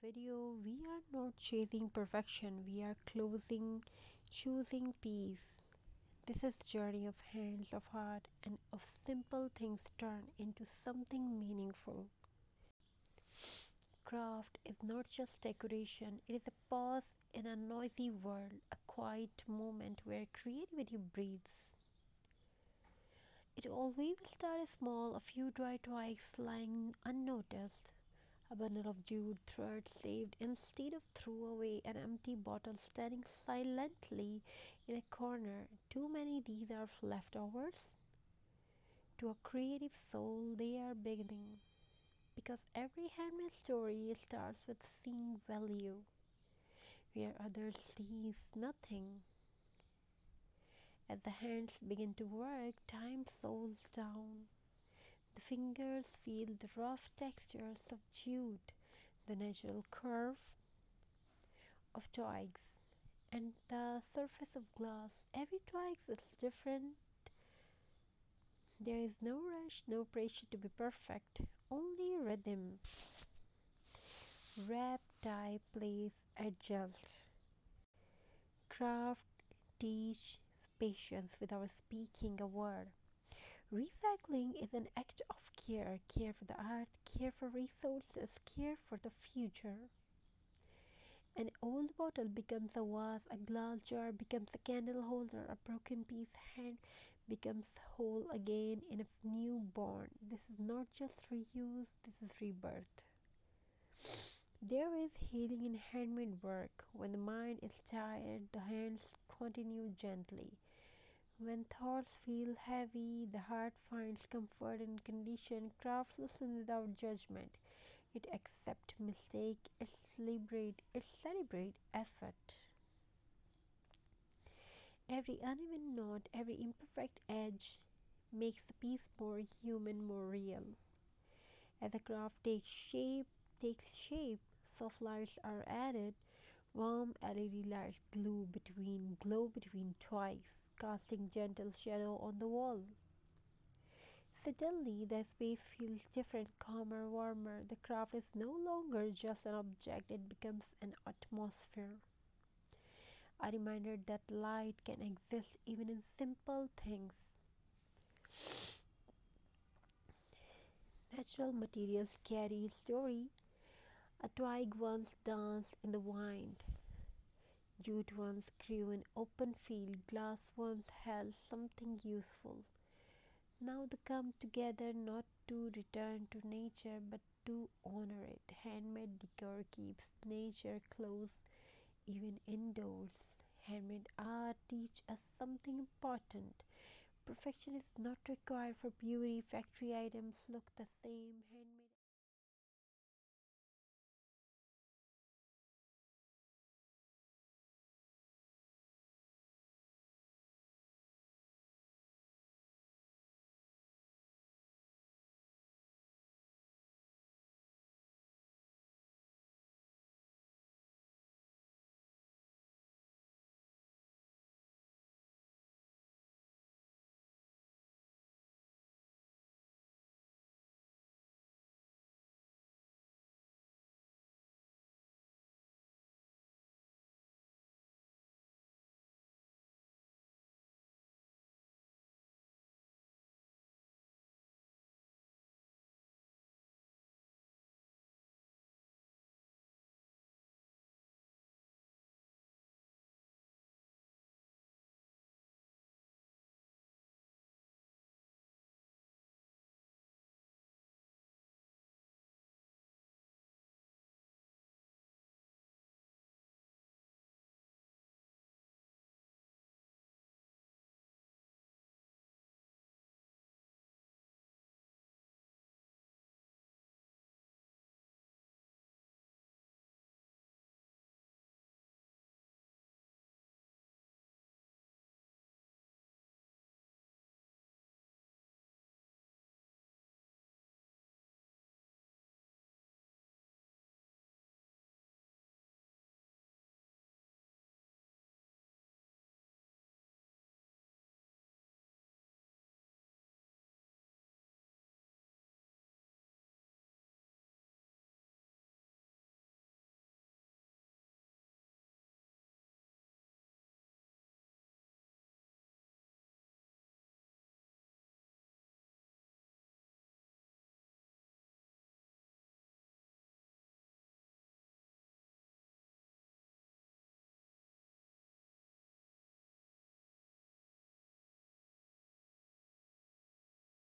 video, we are not chasing perfection, we are choosing peace. This is journey of hands, of heart, and of simple things turned into something meaningful. Craft is not just decoration, it is a pause in a noisy world, a quiet moment where creativity breathes. It always starts small, a few dry twigs lying unnoticed, a bundle of jute thread saved instead of threw away, an empty bottle standing silently in a corner. Too many these are leftovers. To a creative soul, they are beginning. Because every handmade story starts with seeing value where others sees nothing. As the hands begin to work, time slows down. The fingers feel the rough textures of jute, the natural curve of twigs, and the surface of glass. Every twig is different. There is no rush, no pressure to be perfect, only rhythm. Wrap, tie, place, adjust. Craft teach patience without speaking a word. Recycling is an act of care, care for the earth, care for resources, care for the future. An old bottle becomes a vase, a glass jar becomes a candle holder, a broken piece hand becomes whole again in a new born. This is not just reuse, this is rebirth. There is healing in handmade work. When the mind is tired, the hands continue gently. When thoughts feel heavy, the heart finds comfort in condition. Crafts listen without judgment. It accepts mistake, it celebrate effort. Every uneven knot, every imperfect edge makes the piece more human, more real. As a craft takes shape, soft lights are added, warm LED lights glow between twigs, casting gentle shadow on the wall. Suddenly, the space feels different, calmer, warmer. The craft is no longer just an object, it becomes an atmosphere. A reminder that light can exist even in simple things. Natural materials carry story. A twig once danced in the wind. Jute once grew in open field. Glass once held something useful. Now they come together not to return to nature but to honor it. Handmade decor keeps nature close even indoors. Handmade art teach us something important. Perfection is not required for beauty. Factory items look the same.